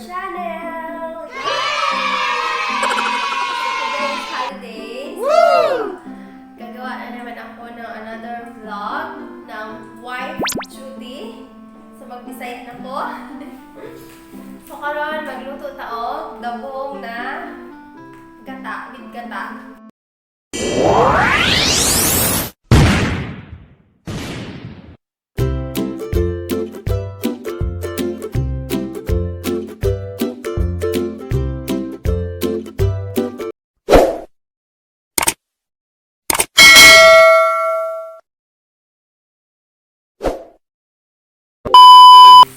channel! Today's holidays. Woo! Gagawa na naman ako ng another vlog ng wife duty. So mag-decide na ko. So karon magluto taog dabong na gata, with gata.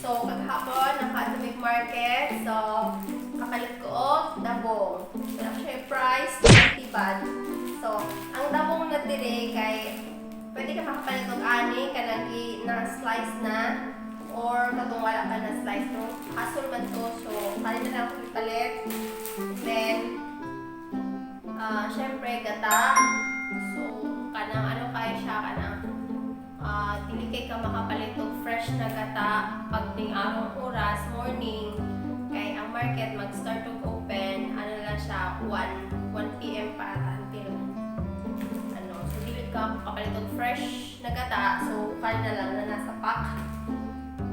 So, kaghapon, naka-atomic market. So, kapalit ko dabong. Wala siya yung price, 20 baht. So, ang dabong na dire kay pwede ka makapalit og ani kanang na-slice na or katong wala ka na-slice no. Asol man to. So, kaya na lang ako ipalit. Then, syempre, gata. So, kanang ano kaya siya, kanang dili kay ka makapalit og fresh na gata pag ding arong oras morning kay ang market mag-start og open ano lang siya 1 PM pa until ano so dili ka makapalit og fresh na gata so kaya na lang na nasa pack.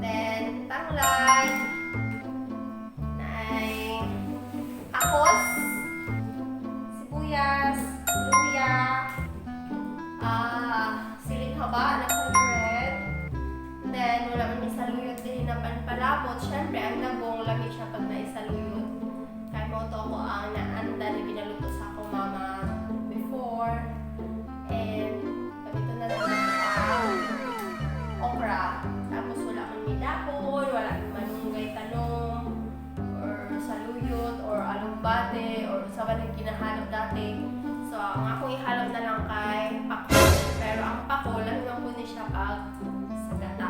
Then tanglad na ay akos, sibuyas, luya, siling haba na red. Then, wala man isaluyot din na panpalabot. Siyempre, ang dabong lamig siya pag naisaluyot. Kaya mo ito ako ang naanda na binaluto sa akong mama before. And, ito na lang ang okra. Tapos, wala man midapon, wala man manunggay talong, or saluyot, or alugbate, or sa banang kinahalo dati. So, ang akong ihalap na lang kay pako. Pero ang pako, lang po ni siya pag sa gata.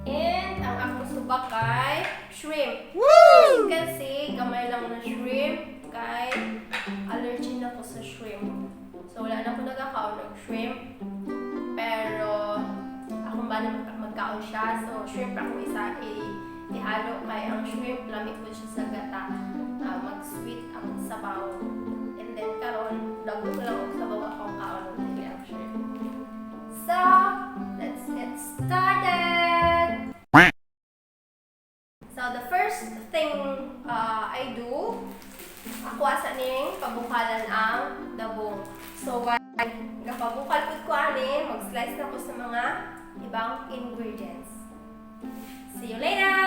And ang akong subak kay shrimp. Woo! So, you can see, gamay lang na shrimp kay allergy na ko sa shrimp. So, wala na ko nagkakaon ng shrimp. Pero, akong ba na magkaon siya. So, shrimp akong isa ihalo kay ang shrimp. Lamig ko siya sa gata. Mag-sweet ang sabaw. And then, karon dago ko lang og sabaw akong kaon ng dili ang shrimp. So, let's get started! So, the first thing I do, ako asa ning pabukalan ang dabong. So, gapabukal ko ani, mag-slice na ko sa mga ibang ingredients. See you later!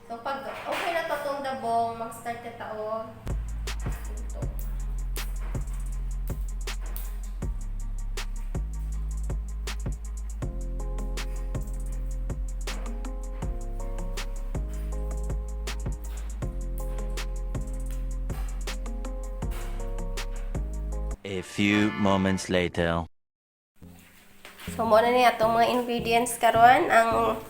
So, pag okay na to itong dabong, mag-start na tao. Ito. A few moments later. So, muna niya itong mga ingredients karon. Ang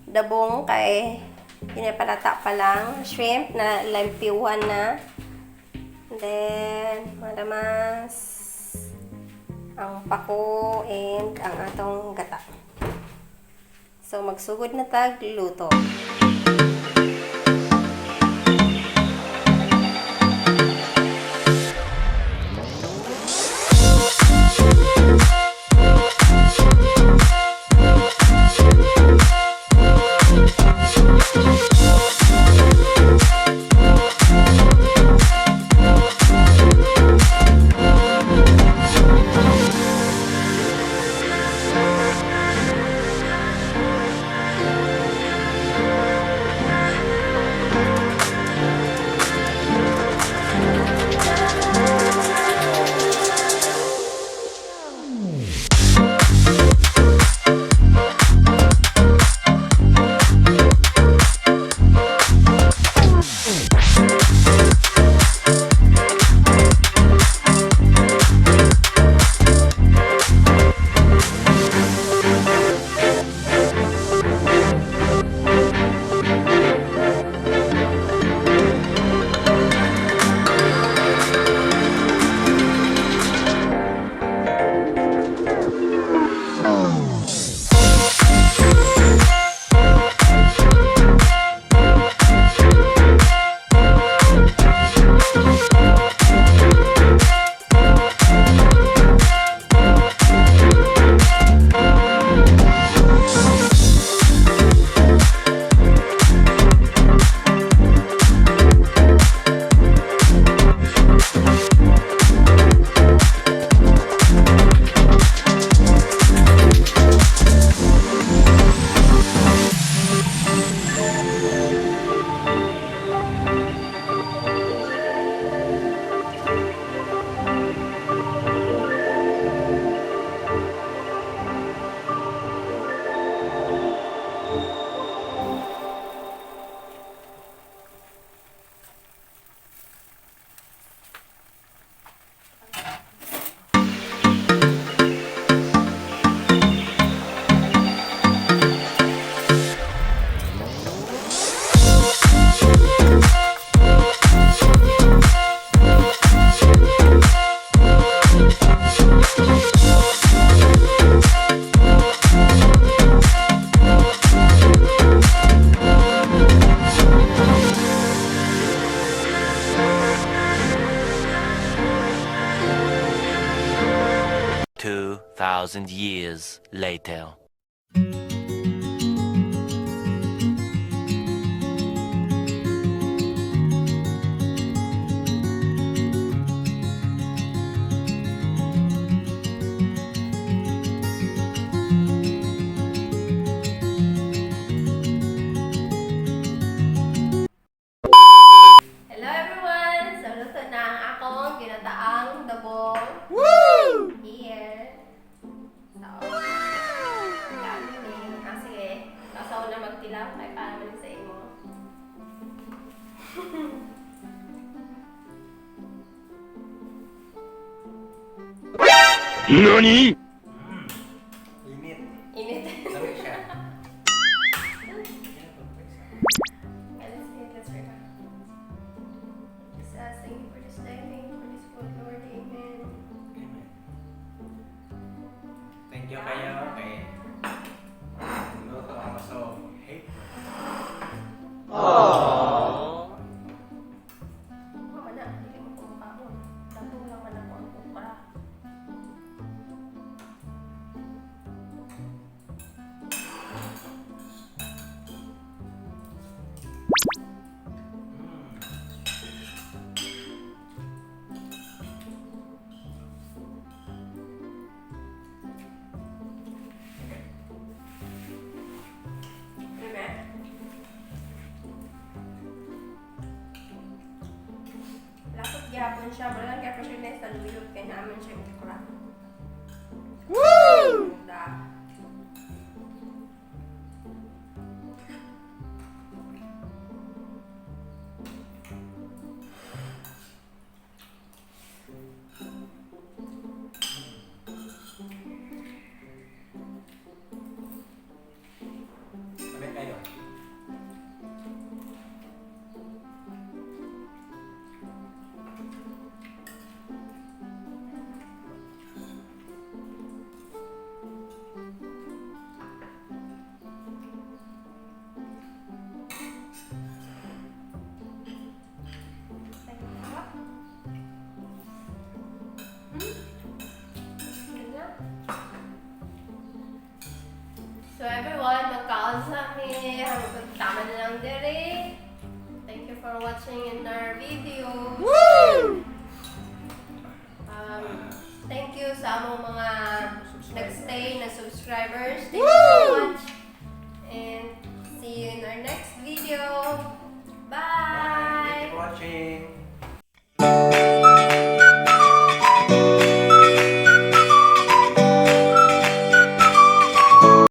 dabong kay pinapalata pa lang. Shrimp na lampiwan na. And then, madamas ang pako and ang atong gata. So, magsugod na tag luto. Thousand years later. Hello everyone! So, luto na ang akong ginataang dabong. Woo! Here. So, sige. Kasaw na magtilaw kay para man sa imo. NANI?! Init. Init. Lamig siya. Let's pray. Just thank you for this day, thank you for this food, Lord. Amen. Amen. Thank you kayo kay luto ako so hate. Mama na, hindi mo kumakaon. Dabong lang man ako ang kupra. man siya, wala lang kaya pa siya na isaluyot, kaya naman siya ukra. Woo! Ganda. Sabay kayo. So everyone, magkaon sa amin. Hanggang tama na lang dire. Thank you for watching in our video. Woo! Thank you sa among mga nagstay na subscribers. Thank you so much. And see you in our next video.